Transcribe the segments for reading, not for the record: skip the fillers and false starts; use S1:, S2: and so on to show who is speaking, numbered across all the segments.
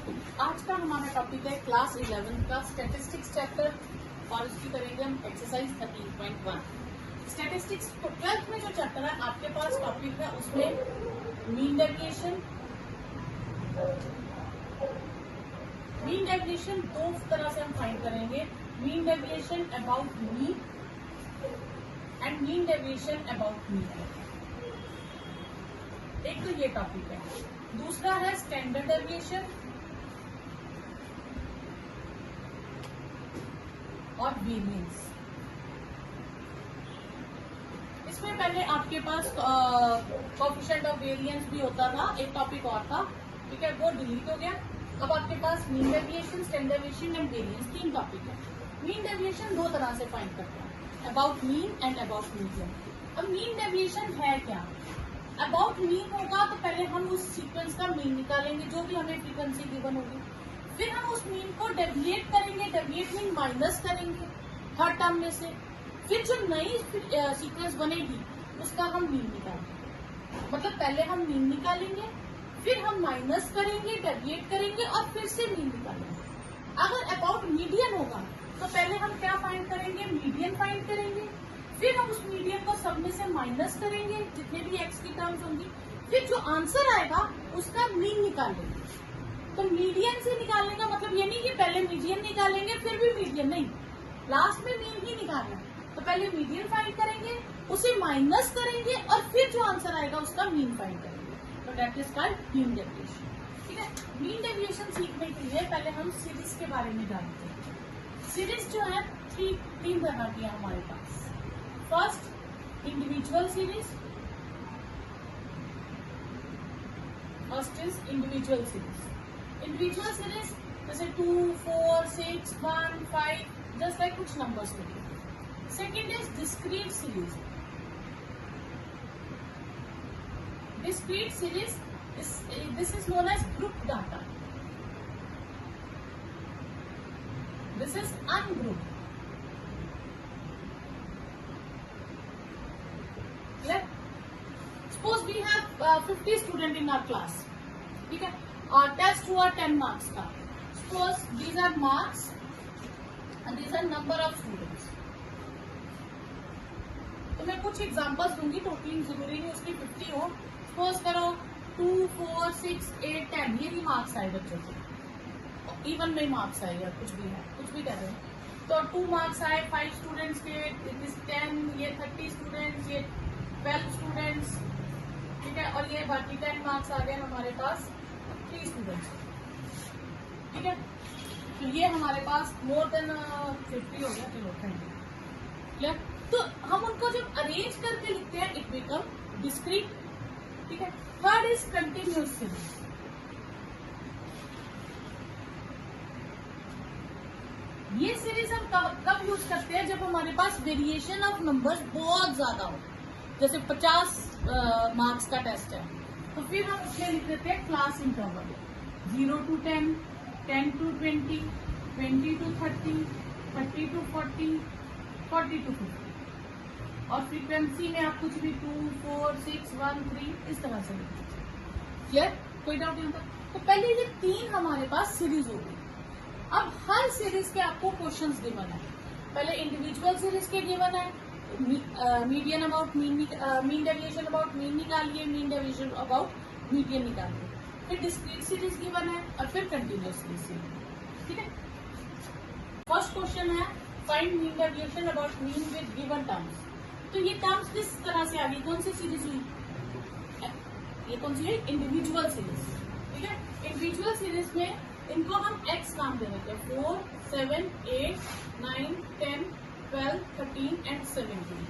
S1: आज का हमारा टॉपिक है क्लास 11 का स्टैटिस्टिक्स चैप्टर और इसकी करेंगे हम एक्सरसाइज 13.1। स्टैटिस्टिक्स तो 12th में जो चैप्टर है आपके पास टॉपिक है उसमें मीन डेविएशन दो तरह से हम फाइंड करेंगे, mean deviation about mean and mean deviation about mean. एक तो ये टॉपिक है, दूसरा है स्टैंडर्ड डेविएशन और वेरिएंस। इसमें पहले आपके पास कोएफिशिएंट ऑफ वेरिएंस भी होता था, एक टॉपिक और था, ठीक है, वो डिलीट हो गया। अब आपके पास mean deviation, standard deviation and variance तीन टॉपिक है। मीन डेविएशन दो तरह से फाइंड करते हैं, about mean and about median. अब मीन डेविएशन है क्या? अबाउट मीन होगा तो पहले हम उस सीक्वेंस का मीन निकालेंगे जो भी हमें फ्रीक्वेंसी गिवन होगी, फिर हम उस मीन को डेविएट करेंगे, डेविएट मीन माइनस करेंगे हर टर्म में से, फिर जो नई सीक्वेंस बनेगी उसका हम मीन निकालेंगे। मतलब पहले हम मीन निकालेंगे, फिर हम माइनस करेंगे, डेविएट करेंगे और फिर से मीन निकालेंगे। अगर अबाउट मीडियन होगा तो पहले हम क्या फाइंड करेंगे? मीडियन फाइंड करेंगे, फिर हम उस मीडियन को सब में से माइनस करेंगे जितने भी एक्स की टर्म्स होंगी, फिर जो आंसर आएगा उसका मीन निकालेंगे। तो मीडियन से निकालने का मतलब ये नहीं कि पहले मीडियन निकालेंगे फिर भी मीडियन, नहीं, लास्ट में मीन ही निकालना। तो पहले मीडियन फाइंड करेंगे, उसे माइनस करेंगे और फिर जो आंसर आएगा उसका मीन फाइंड करेंगे। तो that is called mean deviation. ठीक है, मीन डेविएशन सीखने के लिए पहले हम सीरीज के बारे में जानते हैं। सीरीज जो है तीन तरह की है हमारे पास। First individual series, first is individual series. Individual series जैसे 2, 4, 6, 1, 5 जस्ट लाइक कुछ नंबर्स के लिए। Second is discrete series. Discrete series this is known age group data, this is ungroup. Suppose we have 50 students in our class, ठीक है, और test हुआ 10 marks का। Suppose these are marks and these are number of students। तो मैं कुछ examples दूंगी, totally जरूरी नहीं उसकी 50 हो। Suppose करो 2, 4, 6, 8, 10 ये भी मार्क्स आए बच्चों के, इवन में मार्क्स आए या कुछ भी है, कुछ भी कह रहे हैं। तो 2 मार्क्स आए 5 स्टूडेंट्स के, इट इज 10, ये 30 स्टूडेंट्स, ये 12 स्टूडेंट्स, ठीक है, और ये बाकी 10 मार्क्स आ गए हमारे पास 3 स्टूडेंट्स, ठीक है। तो ये हमारे पास मोर देन 50 हो गया, चलो 30। तो हम उनको जब अरेंज करके लिखते हैं इट बिकम डिस्क्रीट, ठीक है। Third is continuous series. ये सीरीज हम कब यूज करते हैं? जब हमारे पास वेरिएशन ऑफ नंबर्स बहुत ज्यादा हो, जैसे 50 मार्क्स का टेस्ट है, तो फिर हम उसमें लिख देते हैं class interval 0 to 10, 10 to 20, 20 to 30, 30 to 40, 40 to 50। और फ्रीक्वेंसी में आप कुछ भी 2, 4, 6, 1, 3 इस तरह से लिख दीजिए। क्लियर? कोई डाउट नहीं होता? तो पहले ये 3 हमारे पास सीरीज हो गई। अब हर सीरीज के आपको क्वेश्चंस गिवन है। पहले इंडिविजुअल सीरीज के गिवन है, median about mean, mean deviation about mean निकालिए, मीन डेविएशन अबाउट मीडियन निकालिए, फिर डिस्क्रीट सीरीज गिवन है और फिर कंटिन्यूअस सीरीज, ठीक है। फर्स्ट क्वेश्चन है find mean deviation about mean with given terms. तो ये टर्म्स किस तरह से आ गई? कौन सी सीरीज हुई? ये कौन सी है? इंडिविजुअल सीरीज, ठीक है। इंडिविजुअल सीरीज में इनको हम एक्स नाम दे देते हैं, 4, 7, 8, 9, 10, 12, 13 एंड 17।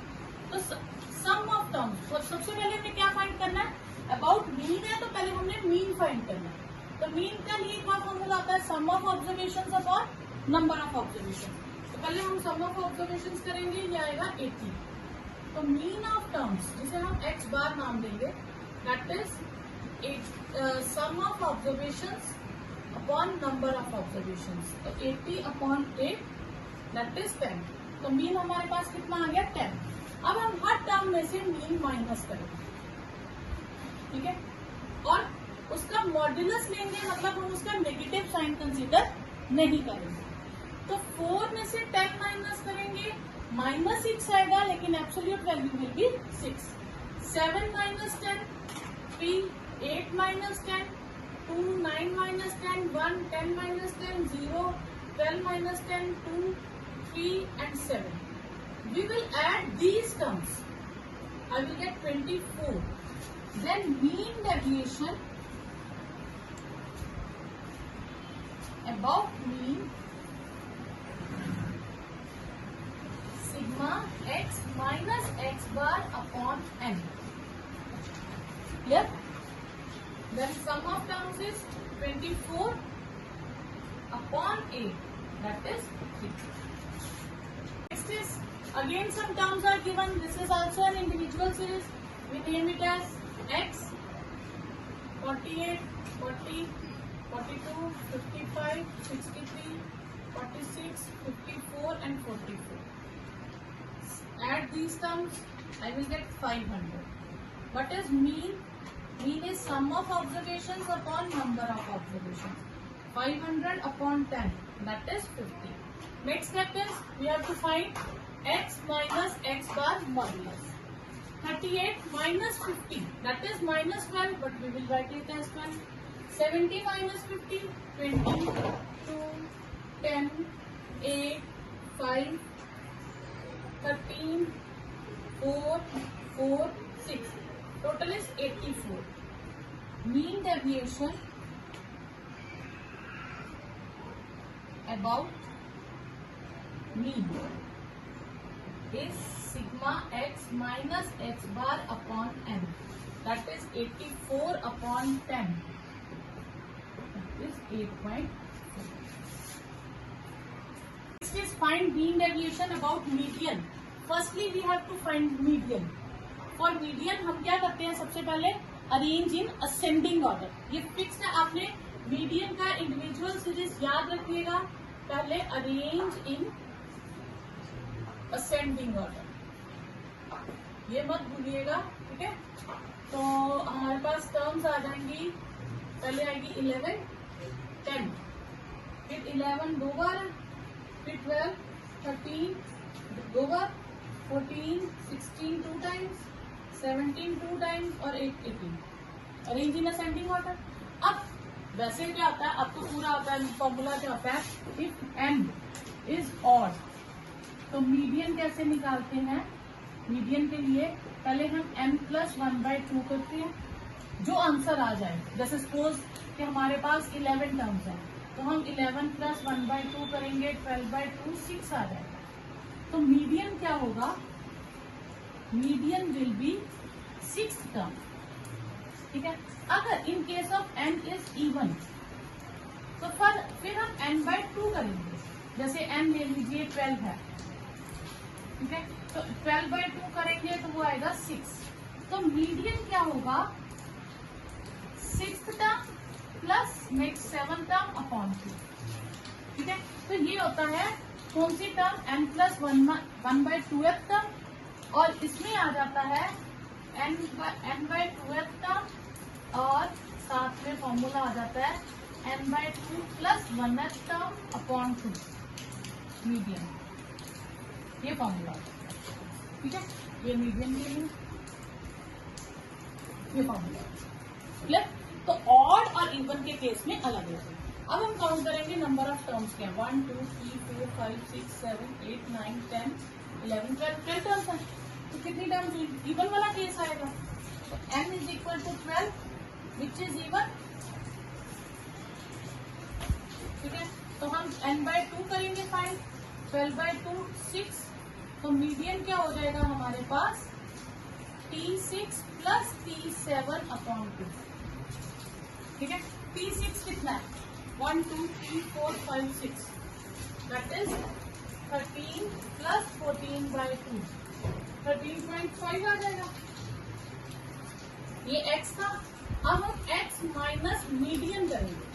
S1: तो सम ऑफ टर्म्स, तो सबसे पहले हमें क्या फाइंड करना है? अबाउट मीन है तो पहले हमने मीन फाइंड करना है। तो मीन का लिए क्या फॉर्मूला आता है? Sum of observation upon number of observation. तो पहले हम सम ऑफ ऑब्जर्वेशन करेंगे, ये आएगा 80। तो मीन ऑफ टर्म्स जिसे हम एक्स बार नाम देंगे, that is sum of observation upon number of observation. तो 80 अपॉन 8 दैट इज 10। तो मीन हमारे पास कितना आ गया? 10। अब हम हर टर्म में से मीन माइनस करेंगे, ठीक है, और उसका मॉड्यूलस लेंगे, मतलब हम उसका नेगेटिव साइन कंसीडर नहीं करेंगे। तो 4 में से 10 माइनस करेंगे, -6 आएगा, लेकिन absolute value will be 6। 7 minus 10, 3, 8 minus 10, 2, 9 minus 10, 1, 10 minus 10, 0, 12 minus 10, 2, 3 and 7. We will add these terms. I will get 24. Then mean deviation about mean sigma x minus x bar upon n. Yep. Then sum of terms is 24 upon 8, that is 3. Next is again some terms are given. This is also an individual series. We name it as x, 48, 40, 42, 55, 63, 46, 54 and 44. Add these terms, I will get 500. What is mean? Mean is sum of observations upon number of observations. 500 upon 10, that is 50. Next step is we have to find x minus x bar modulus. 38 minus 50, that is minus 12, but we will write it as 12. 70 minus 50, 20, 2, 10, 8, 5, 13, 4, 4, 6. Total is 84. Mean deviation about mean is sigma x minus x bar upon n, that is 84 upon 10, that is 8.4. Next is find mean deviation about median. Firstly we have to find median. For median हम क्या करते हैं, सबसे पहले arrange in ascending order. ये fix है, आपने median का इंडिविजुअल सीरीज याद रखिएगा. पहले अरेंज इन असेंडिंग ऑर्डर, ये मत भूलिएगा, ठीक है. तो हमारे पास टर्म्स आ जाएंगी. पहले आएगी 11, 10, फिर 11 दो बार, फिर 12, 13 दो बार, 14, 16 टू टाइम्स, 17 टू टाइम्स और 18. Arrange in ascending order. अब वैसे क्या होता है, अब तो पूरा होता है, फॉर्मूला क्या होता है, इफ m इज ऑड. तो मीडियन कैसे निकालते हैं? मीडियन के लिए पहले हम m प्लस 1/2 करते हैं, जो आंसर आ जाए. जैसे सपोज कि हमारे पास 11 टर्म्स हैं, तो हम 11 प्लस 1/2 करेंगे, 12/2, 6 आ जाएगा. तो मीडियन क्या होगा? Median will be 6th term, ठीक है. अगर in case of n is even, तो फिर हम n/2 करेंगे. जैसे n ले लीजिए 12 है, ठीक है, तो 12/2 करेंगे तो वो आएगा 6. तो मीडियन क्या होगा? 6th term plus next 7th term upon 2, ठीक है. तो ये होता है कौन सी term? n plus 1/2th term, और इसमें आ जाता है n/2th टर्म, और साथ में फॉर्मूला आ जाता है n/2 plus 1th term upon 2 median. ये फॉर्मूला, ठीक है. ये मीडियन के लिए ये फॉर्मूला क्लियर. तो ऑड और इवन के केस में अलग है. अब हम काउंट करेंगे नंबर ऑफ टर्म्स के. 1, 2, 3, 4, 5, 6, 7, 8, 9, 10, 11, 12 टर्म्स है. तो कितनी टर्म्स? इवन वाला केस आएगा. तो n is equal to 12 which is even, ठीक है. तो हम n/2 करेंगे फाइंड. 12/2 6. तो मीडियन क्या हो जाएगा हमारे पास? T6 प्लस T7 अपॉन 2, ठीक है. T6 कितना है? 1, 2, 3, 4, 5, 6, दैट इज 13 प्लस 14/2, 13.5 आ जाएगा. ये x था. अब हम x माइनस मीडियन करेंगे,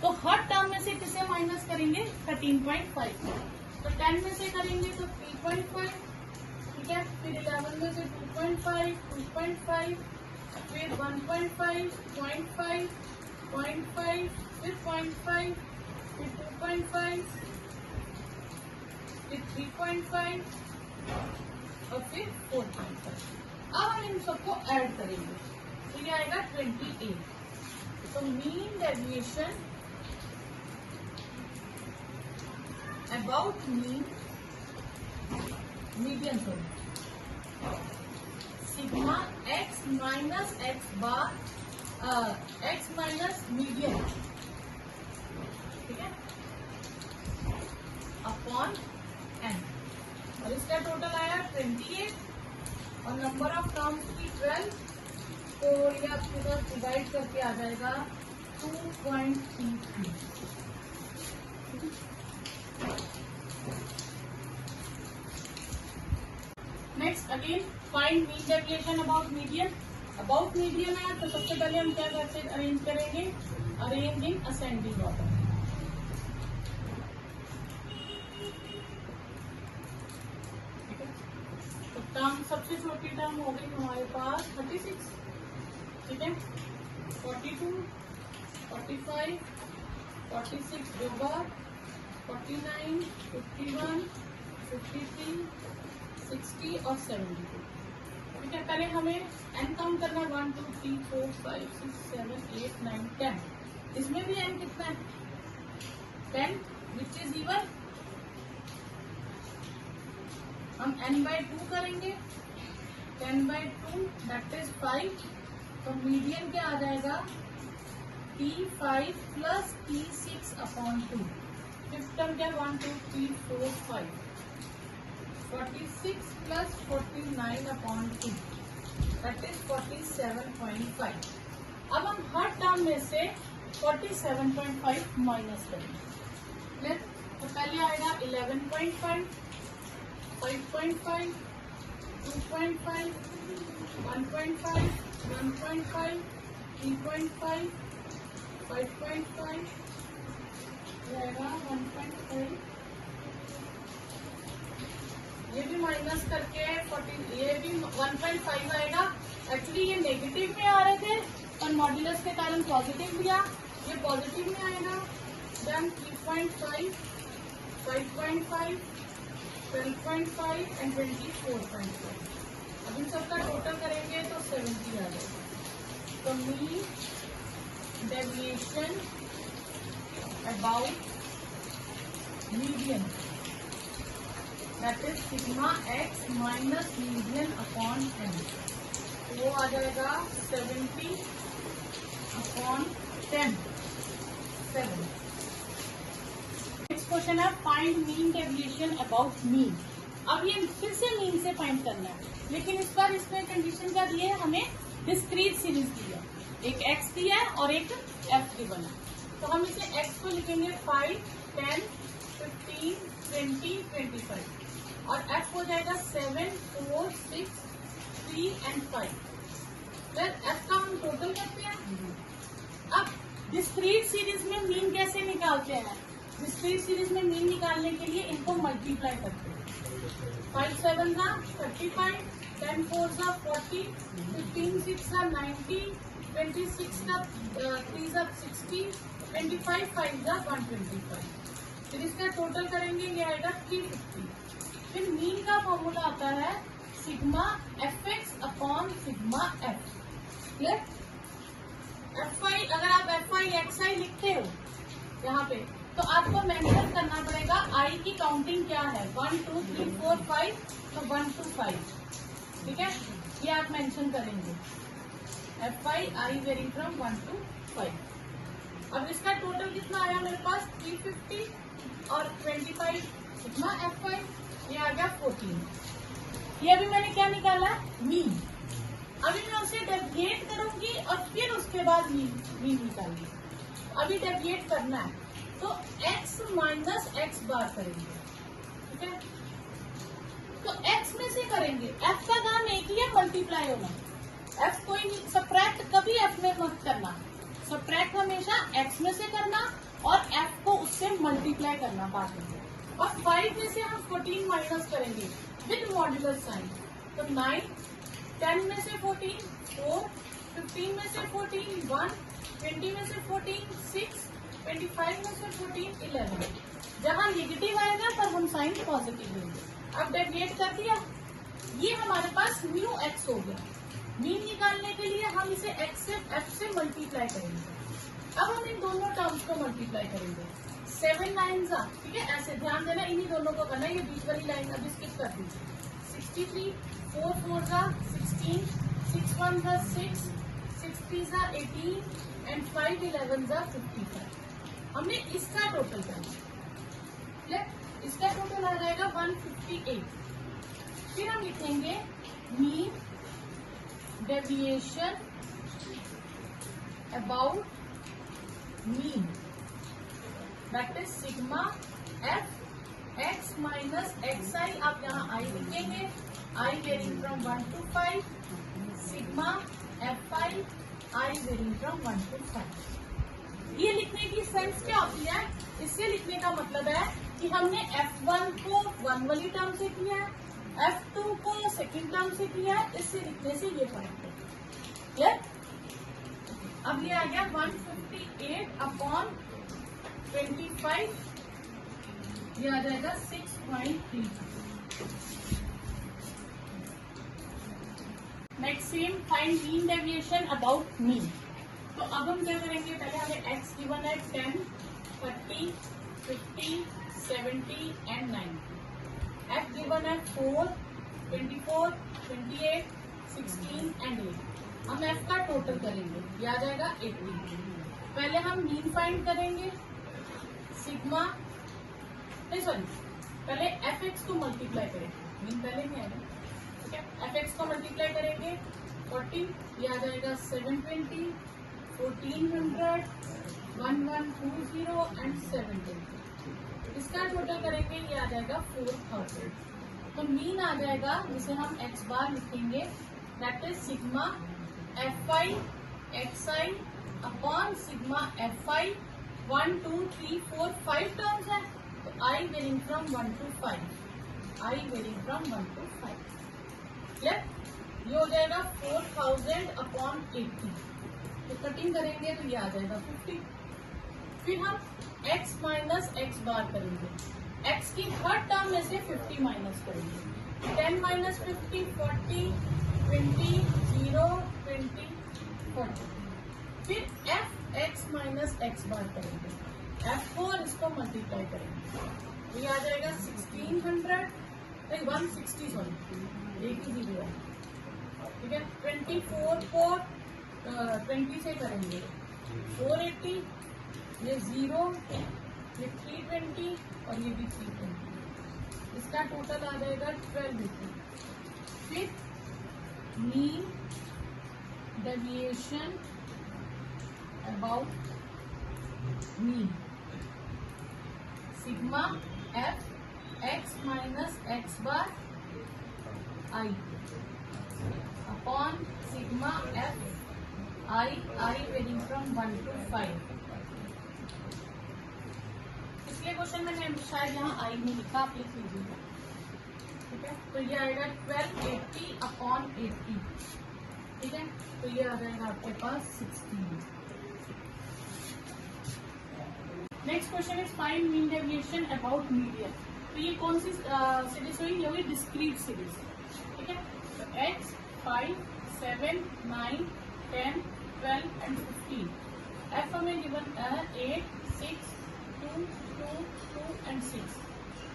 S1: तो हर टर्म में से किसे माइनस करेंगे? 13.5. तो 10 में से करेंगे तो 3.5, ठीक है. फिर 11 में से 2.5, 2.5, फिर 1.5, 0.5, 0.5, फिर 0.5, फिर 2.5, फिर 3.5 और फिर 4.5। अब हम इन सबको ऐड करेंगे तो ये आएगा 28। तो mean deviation about median sorry sigma x minus x bar x minus median, ठीक है, अपॉन n। और इसका टोटल आया 28 और नंबर ऑफ टर्म्स की 12। तो ये आपके पास डिवाइड करके आ जाएगा 2.33। Next again find mean deviation about median. About median है तो सबसे पहले हम क्या करते हैं, अरेंज करेंगे, अरेंज इन असेंडिंग ऑर्डर। तो टर्म सबसे छोटी टर्म हो गई हमारे पास 36, ठीक है, 42, 45, 46 दो बार, 49, 51, 53, 60 और 72, ठीक है। पहले हमें n काउंट करना है, 1 2 3 4 5 6 7 8 9 10। इसमें भी n कितना है, 10, विच इज इवन। हम n/2 करेंगे, 10/2 दैट इज 5। तो मीडियन क्या आ जाएगा, T5 plus T6 upon 2। Fifth term क्या, 1 2 3 4 5, 46 प्लस 49 अपॉन 2 दैट इज 47.5। अब हम हर टर्म में से 47.5 माइनस करेंगे। तो पहले आएगा 11.5, 5.5, 2.5, 1.5, 1.5, 3.5, 5.5, रहेगा 1.5। ये भी माइनस करके 40, ये भी 1.5 आएगा। एक्चुअली ये नेगेटिव में आ रहे थे पर मॉड्यूलस के कारण पॉजिटिव लिया, ये पॉजिटिव में आएगा। Then 3.5, 5.5, 12.5 and 24.5। अब इन सबका टोटल करेंगे तो 70 आ जाएगा। तो mean deviation about median that is sigma x minus median upon n। वो आ जाएगा 70 अपॉन 10, 7। नेक्स्ट क्वेश्चन है find mean deviation about mean. अब ये फिर से मीन से फाइंड करना है, लेकिन इस बार इसमें कंडीशन क्या दी है, हमें डिस्क्रीट सीरीज दी है, एक x दिया है और एक f गिवन है। तो हम इसे x को लिखेंगे 5, 10, 15, 20, 25 और f हो जाएगा 7, 4, 6, 3 एंड 5। फिर f का हम टोटल करते हैं। अब डिस्क्रीट सीरीज में मीन कैसे निकालते हैं, डिस्क्रीट सीरीज में मीन निकालने के लिए इनको मल्टीप्लाई करते हैं। 5 7 का 35, 10 4 का 40, 15 6 का 90, 26 का 3 का 60, 25 5 का 125। फिर इसका टोटल करेंगे, ये आएगा 350। फिर मीन का फॉर्मूला आता है sigma fx upon sigma f। Clear? fi, अगर आप fi xi लिखते हो यहाँ पे तो आपको मेंशन करना पड़ेगा i की काउंटिंग क्या है, 1 2 3 4 5, तो 1 to 5, ठीक है, ये आप मेंशन करेंगे। fi i very from 1 to 5। अब इसका टोटल कितना आया मेरे पास, 350 और 25 सिग्मा fi, ये आ गया 14। ये अभी मैंने क्या निकाला, मीन। अभी मैं उसे डेविएट करूंगी और फिर उसके बाद मीन निकालूंगी। अभी डेविएट करना है तो x माइनस x बार करेंगे, ठीक है। तो x में से करेंगे, f का काम एक ही है, मल्टीप्लाई होना। f कोई नहीं, सब्ट्रैक्ट कभी f में मत करना, सब्ट्रैक्ट हमेशा x में से करना और f को उससे मल्टीप्लाई करना बाद में। और 5 में से हम 14 माइनस करेंगे विद मॉड्यूलस साइन। तो 9, 10 में से 14, 4, 15 में से 14, 1, 20 में से 14, 6, 25 में से 14 11। जहां नेगेटिव आएगा तब हम साइन पॉजिटिव लेंगे। अब डेविएट कर दिया, ये हमारे पास म्यू एक्स हो गया। मीन निकालने के लिए हम इसे एक्स से एफ से मल्टीप्लाई करेंगे। अब हम इन दोनों टर्म्स को मल्टीप्लाई करेंगे। 7 लाइन जा, ठीक है, ऐसे ध्यान देना, इन्हीं दोनों को करना। ये बीच वाली लाइन अभी स्किप कर दीजिए। 63, 4 4 जा 16, 6 1 जा 6, 6 3 जा 18 एंड 5 11 जा 55। हमने इसका टोटल करना, इसका टोटल आ जाएगा 158। फिर हम लिखेंगे mean deviation about mean, that is sigma F x minus X I. आप यहाँ आई लिखेंगे, I varying from 1 to 5, sigma F I varying from 1 to 5। ये लिखने की सेंस क्या होती है? इससे लिखने का मतलब है कि हमने F1 को 1 वाली टर्म से किया है, F2 को सेकंड टर्म से किया है, इससे लिखने से ये फर्क है। क्लियर? अब ये आ गया 158 अपॉन 25, ये आ जाएगा 6.3। Next same, find mean deviation about mean. तो अब हम क्या करेंगे, पहले हमें एक्स गिवन है 10, 30, 50, 70 एंड 90। एफ गिवन है 4, 24, 28, 16 एंड 8। हम एफ का टोटल करेंगे, ये आ जाएगा 80। पहले हम मीन फाइंड करेंगे, सिग्मा, नहीं सॉरी, पहले एफ एक्स को मल्टीप्लाई करेंगे, मीन पहले नहीं आएगा, ठीक है। एफ एक्स को मल्टीप्लाई करेंगे 40, ये आ जाएगा 720, 1400, 1120 एंड 720। इसका टोटल करेंगे, ये आ जाएगा 4000। तो मीन आ जाएगा, जिसे हम एक्स बार लिखेंगे, that is sigma F I X I upon sigma F I. 1 2 3 4 5 terms है, तो I varying from 1 to 5, I varying from 1 to 5। Clear? ये हो जाएगा 4000 अपॉन 80। तो कटिंग करेंगे तो ये आ जाएगा 50। फिर हम x माइनस एक्स बार करेंगे, x की हर टर्म में से 50 माइनस करेंगे। 10 माइनस 50 40, 20 0 20 40। फिर f x माइनस एक्स बार करेंगे, f4 इसको मल्टीप्लाई करेंगे, तो ये आ जाएगा 1600, 160 सॉरी, एक ही जीरो है, ठीक है। 24 को 20 से करेंगे 480, ये 0, ये 320 और ये भी 320। इसका टोटल आ जाएगा 1280। फिर mean deviation about mean, sigma F x minus x bar i upon sigma F I varying from 1 to 5। पिछले क्वेश्चन में मैंने शायद यहाँ आई नहीं लिखा, आप लिख लीजिएगा, ठीक है। तो ये आएगा 1280 अपॉन 80, ठीक है। तो ये आ जाएगा आपके पास 16। Next question is find mean deviation about median. तो ये कौन सी सीरीज हुई? ये हुई डिस्क्रीट सीरीज, ठीक है। तो x 5 7 9 10 12 एंड 15। एफ हमें गिवन है 8 6 2 2 2 एंड 6।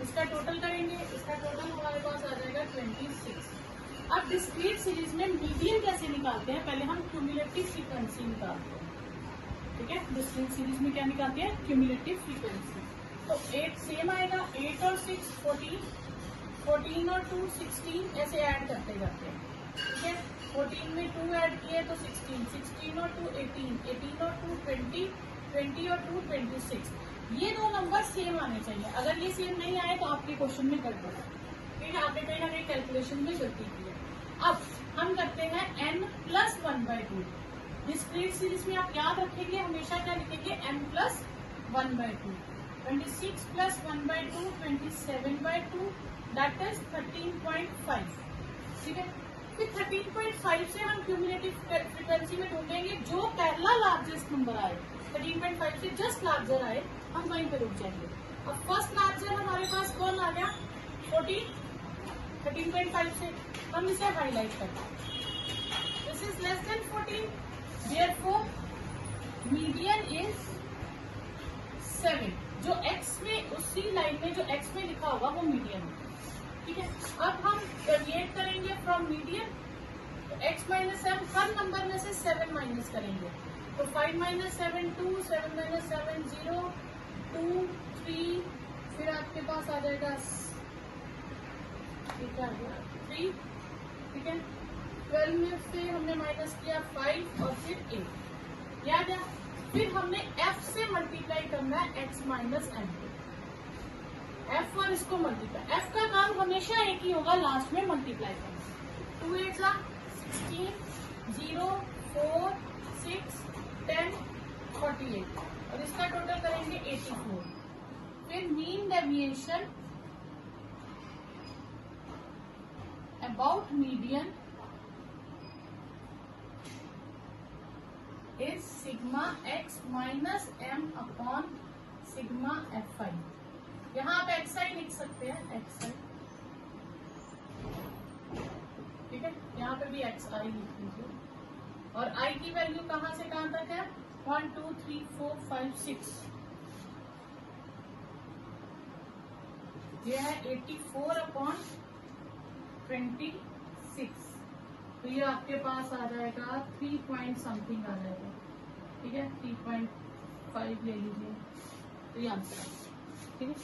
S1: इसका टोटल करेंगे, इसका टोटल हमारे पास आ जाएगा 26। अब डिस्क्रीट सीरीज में मीडियन कैसे निकालते हैं? पहले हम क्यूमुलेटिव फ्रीक्वेंसी निकालते हैं, ठीक है। डिस्क्रीट सीरीज में क्या निकालते हैं? Cumulative frequency. तो 8 सेम आएगा, 8 और 6 14, 14 और 2 16, ऐसे ऐड करते जाते हैं, ठीक है। 14 में 2 ऐड किए तो 16, 16 और 2 18, 18 और 2 20, 20 और 2 26। ये दो नंबर सेम आने चाहिए। अगर ये सेम नहीं आए तो आपके क्वेश्चन में गड़बड़ है, ठीक है, आपने कहीं ना कहीं कैलकुलेशन में गलती की है। अब हम करते हैं n+1/2। डिस्क्रीट सीरीज में आप याद रखेंगे हमेशा क्या लिखेंगे? n+1/2। 26 + 1/2 27/2, दैट इज 13.5, ठीक है। फिर 13.5 से हम क्यूमुलेटिव फ्रीक्वेंसी में ढूंढेंगे जो पहला लार्जेस्ट नंबर आए, 13.5 से जस्ट लार्जर आए, हम वहीं पे रुक जाएंगे। अब फर्स्ट लार्जर हमारे पास कौन आ गया? 14, 13.5 से हम इसे हाईलाइट करते हैं। This is less than 14, therefore median is 7। जो x में, उसी लाइन में जो x में लिखा होगा वो मीडियन है, ठीक है। अब हम डेविएट करेंगे फ्रॉम मीडियन, तो x माइनस 7, हर नंबर में से 7 माइनस करेंगे, तो 5 माइनस 7 2, 7 माइनस 7 0, 2 3, फिर आपके पास आ जाएगा 3, ठीक है। 12 में से हमने माइनस किया 5 और फिर 8, याद है। फिर हमने f से मल्टीप्लाई करना है x माइनस m को, f और इसको मल्टीप्लाई। f का काम हमेशा एक ही होगा, लास्ट में मल्टीप्लाई करना। 2 8 16, 0 4 6 10 48 और इसका टोटल करेंगे 84। फिर mean deviation about median is sigma x minus m upon sigma fi। यहाँ आप xi लिख सकते हैं, xi, ठीक है। यहाँ पे भी xi लिख लीजिए। और i की वैल्यू कहाँ से कहाँ तक है? 1 2 3 4 5 6, यह है 84 अपॉन 26, तो ये आपके पास आ जाएगा 3 पॉइंट समथिंग आ जाएगा, ठीक है। 3.5 ले लीजिए, तो ये आंसर है, ठीक है।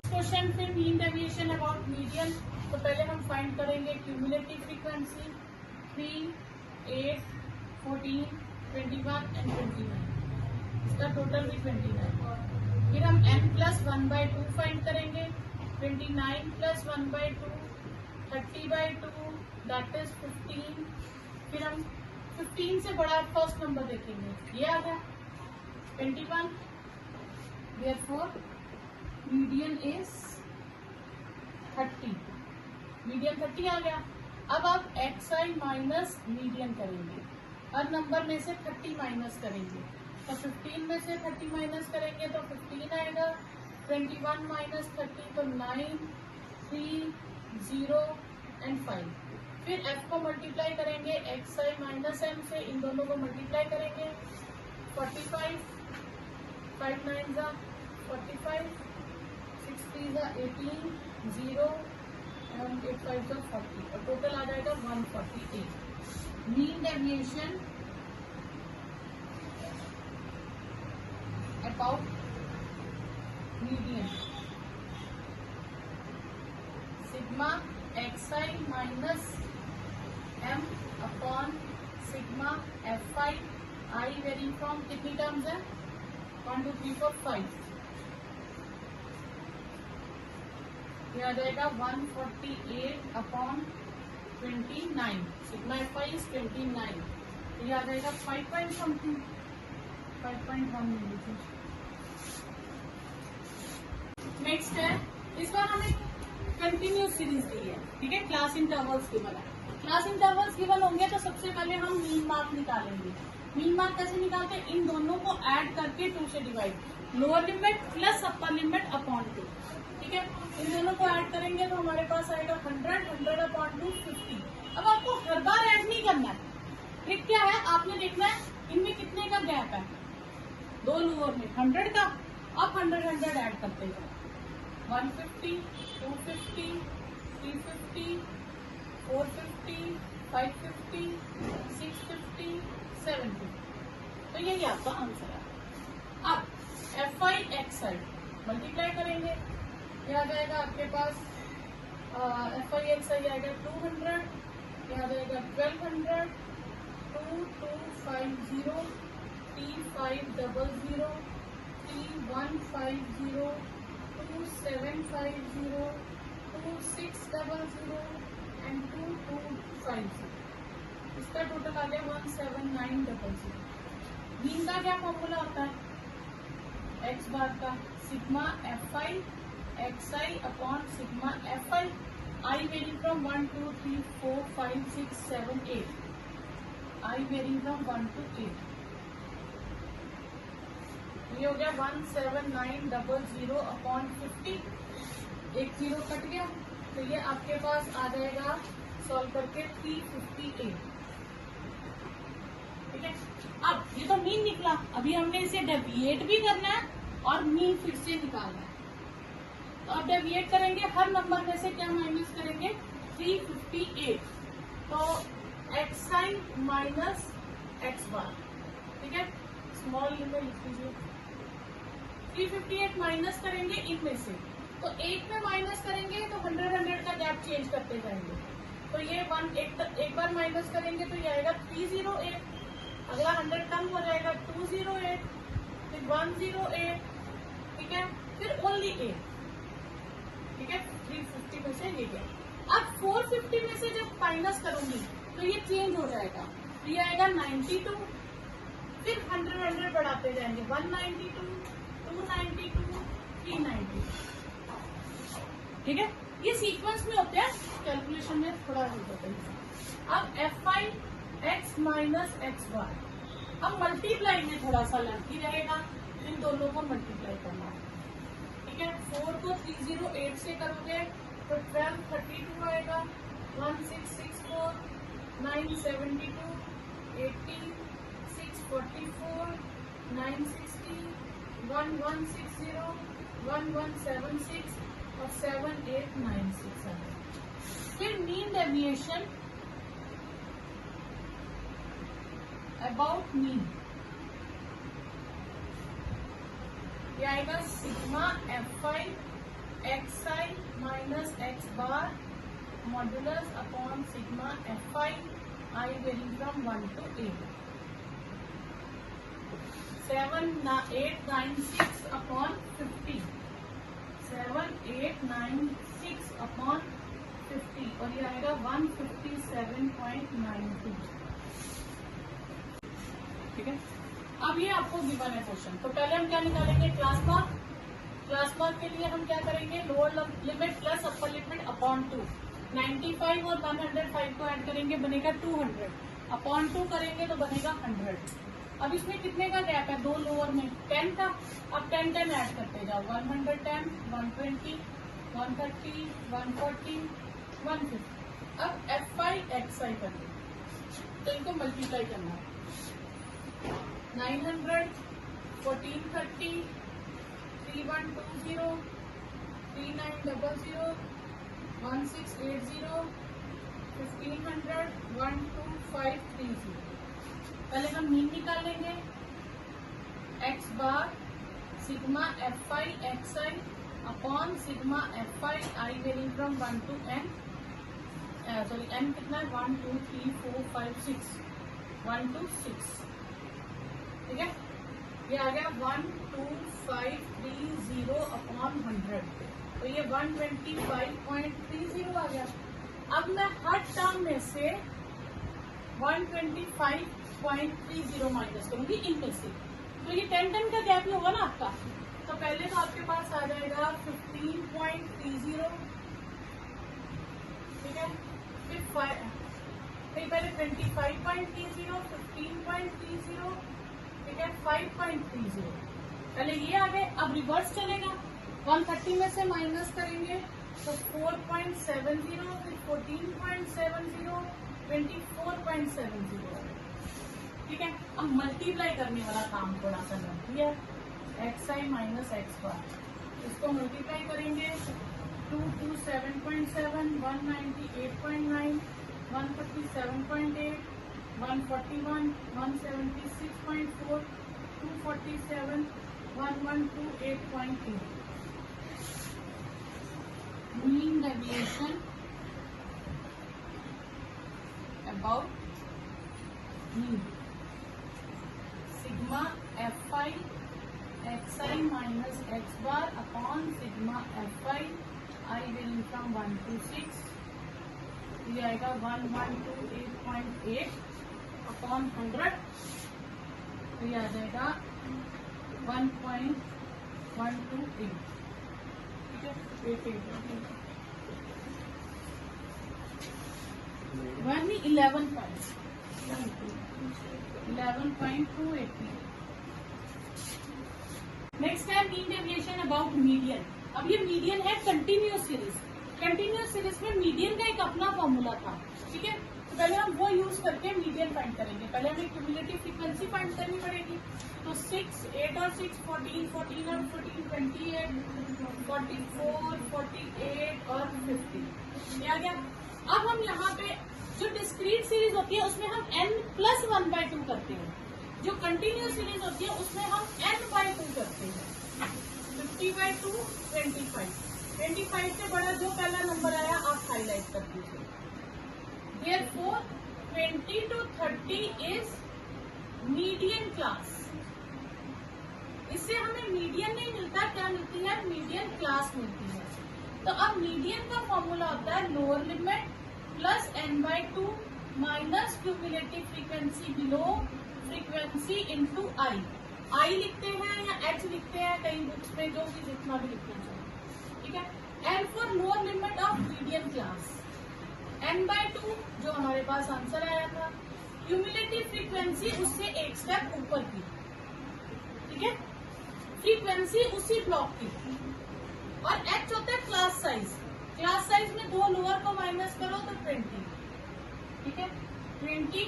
S1: क्वेश्चन फिर मीन डेविएशन अबाउट मीडियन। तो पहले हम फाइंड करेंगे क्यूमुलेटिव फ्रीक्वेंसी 3, 8, 14, 21 एंड 29, इसका टोटल भी 29। फिर हम n प्लस 1/2 फाइंड करेंगे, 29 प्लस 1/2 30/2 दैट इज 15। फिर हम 15 से बड़ा फर्स्ट नंबर देखेंगे, ये आ गया 21, देयरफॉर मीडियन इज 30, मीडियन 30 आ गया। अब आप xi माइनस मीडियन करेंगे, हर नंबर में से 30 माइनस करेंगे, तो 15 में से 30 माइनस करेंगे तो 15 आएगा। 21 माइनस 30 तो 9, 3 0 एंड 5। फिर f को मल्टीप्लाई करेंगे xi माइनस m से, इन दोनों को मल्टीप्लाई करेंगे 45, 5 9 जा 45, 6 3 जा 18, 0 एंड 8 5 जा 40 और टोटल आ जाएगा 148। Mean deviation about median sigma xi minus m upon sigma fi, i very from कितनी टर्म्स है? 1 2 3 4 5, ये आ जाएगा 148 अपॉन 29, सिग्मा fi इज 29, ये आ जाएगा 5 पॉइंट समथिंग, 5.1 ले लीजिए। नेक्स्ट है, इस बार हमें कंटिन्यूस सीरीज दी है, ठीक है। क्लास इंटरवल्स गिवन है, क्लास इंटरवल्स गिवन होंगे तो सबसे पहले हम मीन मार्क निकालेंगे। मीन मार्क कैसे निकालते हैं? इन दोनों को ऐड करके 2 से divide, lower limit plus upper limit upon 2, ठीक है। इन दोनों को ऐड करेंगे तो हमारे पास आएगा 100, 100 अपॉन 2 50। अब आपको हर बार ऐड नहीं करना है, ट्रिक क्या है, आपने देखना है इनमें कितने का गैप है, 2 लोअर में 100 का, अब 100 ऐड करते जाओ, 150, 250, 350, 450, 550, 650, 750, तो यही आपका आंसर है। अब fi xi मल्टीप्लाई करेंगे, ये आ जाएगा आपके पास fi xi आएगा 200, ये आ जाएगा 1200, 2250, 3500, 3150, 2750, 2600 एंड 2250, इसका टोटल आ गया 17900। मीन का क्या फॉर्मूला होता है? x बार का sigma fi xi upon sigma fi, i varying from 1 2 3 4 5 6 7 8, i varying from 1 to 8, ये हो गया 17900 अपॉन 50, एक जीरो कट गया, तो ये आपके पास आ जाएगा सॉल्व करके 358। ठीक है, अब ये तो मीन निकला, अभी हमने इसे डेविएट भी करना है और मीन फिर से निकालना है। तो अब डेविएट करेंगे, हर नंबर में से क्या माइनस करेंगे, 358, तो xi माइनस x बार। ठीक है, स्मॉल में लिख लीजिए। 358 माइनस करेंगे इनमें से, तो एक में माइनस करेंगे तो 100 का गैप चेंज करते जाएंगे, तो ये एक बार माइनस करेंगे तो ये आएगा 308, अगला 100 कम हो जाएगा 208, फिर 108, ठीक है, फिर ओनली 8। ठीक है, 350 में से ये गया। अब 450 में से जब माइनस करूंगी तो ये चेंज हो जाएगा, तो ये आएगा 92, फिर 100 बढ़ाते जाएंगे, 192, 292, 390। ठीक है, ये सीक्वेंस में होते हैं, कैलकुलेशन में थोड़ा हेल्प होता है। अब fi x माइनस एक्स बार, अब मल्टीप्लाई में थोड़ा सा लड़की रहेगा, इन दोनों को मल्टीप्लाई करना है। ठीक है, 4 को 308 से करोगे तो 1232 आएगा, 1664, 972, 80, 644, 960, 1160, 1176 और 7896 है। फिर मीन डेविएशन अबाउट मीन, ये आएगा sigma fi xi minus x bar modulus upon sigma fi I varying from 1 to 8, 7896 upon 50, 7896 upon 50, और ये आएगा 157.92। ठीक है, अब ये आपको गिवन है क्वेश्चन, तो पहले हम क्या निकालेंगे, क्लास मार्क। क्लास मार्क के लिए हम क्या करेंगे, lower limit plus upper limit upon 2, 95 और 105 को ऐड करेंगे बनेगा 200, अपॉन 2 करेंगे तो बनेगा 100। अब इसमें कितने का गैप है, दो लोअर में 10 का, अब 10 10 ऐड करते जाओ, 110, 120, 130, 140, 150। अब fi xi करते, तो इनको मल्टीप्लाई करना है, 900, 1430, 3120, 3900, 1680, 1500, 12530। पहले हम मीन निकाल लेंगे, x bar sigma fi xi upon sigma fi I varying from 1 to n, sorry n कितना है, 1 2 3 4 5 6, 1 to 6। ठीक है, ये आ गया 12530 अपॉन 100, तो ये 125.30 आ गया। अब मैं हर टर्म में से 125.30 माइनस करूंगी इनमें से, तो ये 10 का गैप ही होगा ना आपका, तो पहले तो आपके पास आ जाएगा 15.30, ठीक है, फिर पहले 25.30, 15.30, ठीक है, 5.30, पहले ये आ गए। अब रिवर्स चलेगा, 130 में से माइनस करेंगे तो 4.70, फिर 14.70, 24.70। ठीक है, अब मल्टीप्लाई करने वाला काम थोड़ा सा बाकी है, xi माइनस एक्स बार, इसको मल्टीप्लाई करेंगे, 227.7, 198.9, 147.8, 141, 176.4, 247, 1128.8। Mean deviation about mean, sigma fi xi minus x bar upon sigma fi I varying from 1 to 6, ये आएगा 1128.8 अपॉन 100, तो ये आ जाएगा 1.128। ठीक है, 11.280। नेक्स्ट है मीन डेविएशन अबाउट मीडियन। अब ये मीडियन है कंटिन्यूस सीरीज। कंटिन्यूस सीरीज में मीडियन का एक अपना फॉर्मूला था, ठीक है। तो पहले हम वो यूज करके मीडियन फाइंड करेंगे। पहले हमें क्यूमुलेटिव फ्रीक्वेंसी फाइंड करनी पड़ेगी। तो 6, 8 और 6 14, 14 और 14 28, 44, 48 और 50 ये आ गया। अब हम यहाँ पे जो डिस्क्रीट सीरीज होती है उसमें हम n+1/2 करते हैं। जो कंटिन्यूस सीरीज होती है उसमें हम n/2 करते हैं। 50/2 25। 25 से बड़ा जो पहला नंबर आया आप हाईलाइट कर दीजिए। Therefore 20 to 30 is median class. इससे हमें मीडियन नहीं मिलता, क्या मिलती है? मीडियन क्लास मिलती है। तो अब मीडियन का फॉर्मूला होता है lower limit plus n/2 minus cumulative frequency below frequency into I. I लिखते हैं या एच लिखते हैं कई बुक्स में, जो भी जितना भी लिखना चाहिए, ठीक है। N for lower limit of median class, n/2 जो हमारे पास आंसर आया था। क्यूमुलेटिव फ्रीक्वेंसी उससे एक स्टेप ऊपर की, ठीक है, फ्रीक्वेंसी उसी ब्लॉक की। और h होता है क्लास साइज। क्लास साइज में 2 लोअर को माइनस करो तो 20, ठीक है। 20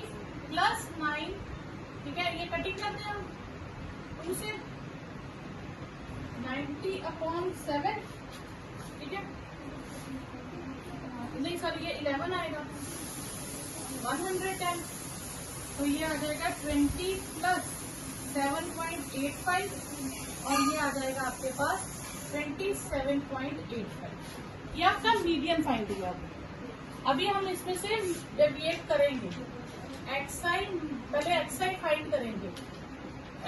S1: प्लस 9, ठीक है, ये कटिंग करते हैं हम उसे 90/7, ठीक है। नहीं सर ये 11 आएगा, 110। तो ये आ जाएगा 20 प्लस 7.85 और ये आ जाएगा आपके पास 27.85। ये आपका मीडियन फाइंड हुआ। अभी हम इसमें से डेविएट करेंगे। एक्सआई पहले एक्सआई फाइंड करेंगे।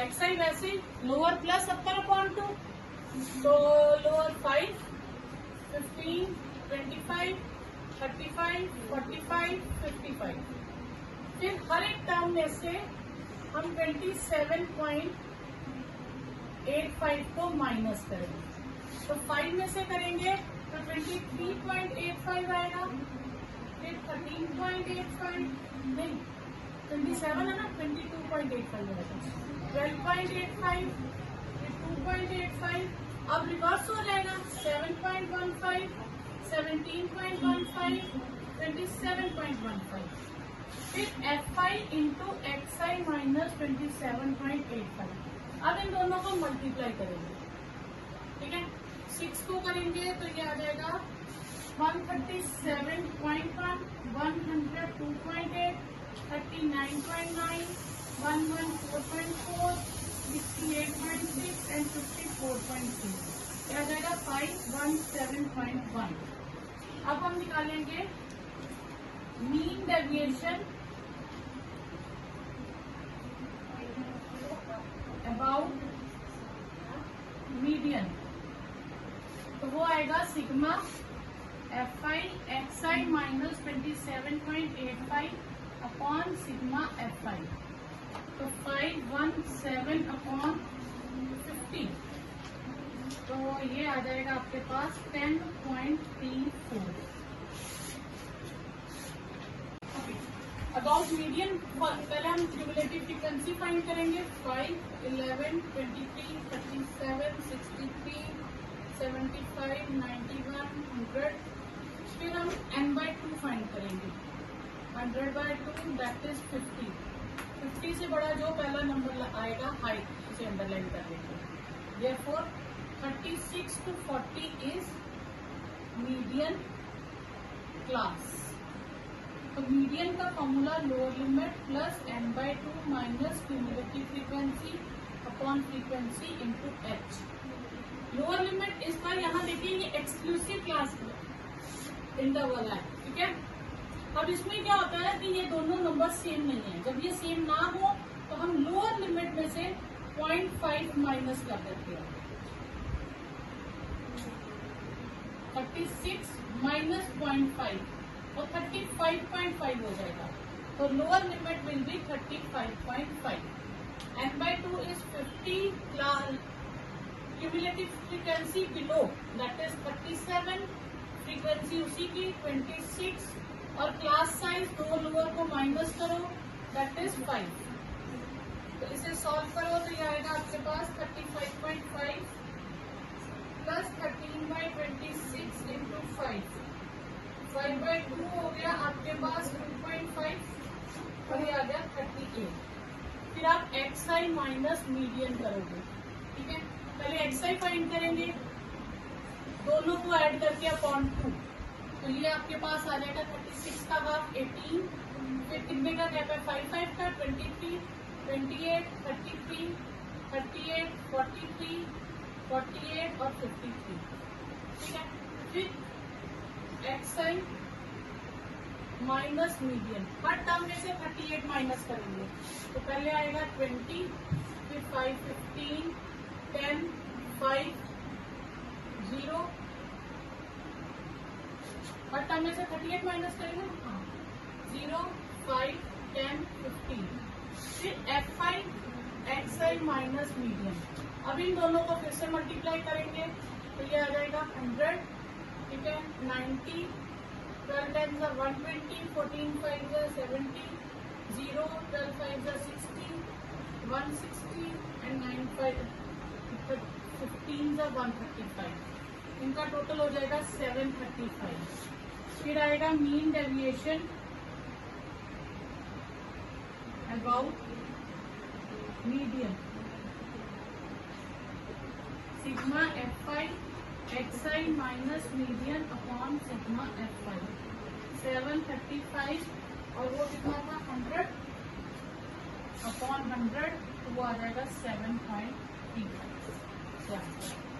S1: एक्सआई वैसे लोअर प्लस अपर/2, तो लोअर 5, 15, 25, 35, 45, 55। फिर हर एक टर्म में से हम 27.85 को माइनस करेंगे। तो 5 में से करेंगे तो 23.85 आएगा, फिर 13.85, नहीं 27 है ना, 22.85 आएगा, 12.85, फिर 2.85। अब रिवर्स हो जाएगा 7.15, 17.15, 27.15। फिर Fi इंटू XI माइनस 27.85। अब इन दोनों को मल्टीप्लाई करेंगे, ठीक है। 6 को करेंगे तो ये आ जाएगा 137.1, 102.8, 39.9, 114.4, 68.6 एंड 54.6। ये आ जाएगा 517.1। अब हम निकालेंगे मीन डेविएशन अबाउट मीडियन। तो वो आएगा sigma Fi XI minus 27.85 upon sigma Fi। तो 517/50। तो ये आ जाएगा आपके पास 10.34। अबाउट मीडियन पहले हम क्यूमुलेटिव फ्रीक्वेंसी फाइंड करेंगे। 5, 11, 23, 37, 63, 75, 91, 100। फिर हम n/2 फाइंड करेंगे। 100/2 दैट इज 50। 50 से बड़ा जो पहला नंबर आएगा हाइट उसे अंडरलाइन कर देंगे। Therefore 36 to 40 is median class. तो मीडियन का formula lower limit plus n/2 minus cumulative frequency upon frequency into h। Lower limit इसका यहाँ देखिए ये एक्सक्लूसिव क्लास इंटरवल है, ठीक है। अब इसमें क्या होता है कि ये दोनों नंबर सेम नहीं है। जब ये सेम ना हो तो हम लोअर लिमिट में से 0.5 माइनस कर देते हैं। 36 माइनस 0.5 और 35.5 हो जाएगा। तो lower limit will be 35.5। n/2 is 50, cumulative frequency below that is 37, frequency उसी की 26 और क्लास साइज 2 लोअर को माइनस करो दैट इज 5। तो इसे सॉल्व करो तो ये आएगा आपके पास 35.5 प्लस 13/26 इंटू 5/2 हो गया आपके पास 2.5 और ये आ गया 38। फिर आप xi माइनस मीडियन करोगे, ठीक है। पहले xi फाइंड करेंगे, दोनों को ऐड करके अपॉन 2, तो ये आपके पास आ जाएगा 36 का हाफ 18, फिर कितने का गैप है 5 का 23, 28, 33, 38, 43, 48 और 53, ठीक है। फिर xi माइनस मीडियन, हर टर्म में से 38 माइनस करेंगे, तो पहले आएगा 20, फिर 5, 15, 10, 5, 0, हर टर्म में से 38 माइनस करेंगे, हाँ 0, 5, 10, 15, फिर fi xi माइनस मीडियन। अब इन दोनों को फिर से मल्टीप्लाई करेंगे तो ये आ जाएगा 100, ठीक है, 90, 12 times 120, 14 5 70, 0, 12 5 60, 160 and 9 5 15 135। इनका टोटल हो जाएगा 735। फिर आएगा mean deviation about median, sigma fi xi minus median upon sigma fi 735 और वो कितना था 100 अपॉन 100, तो वो आ जाएगा 7.35।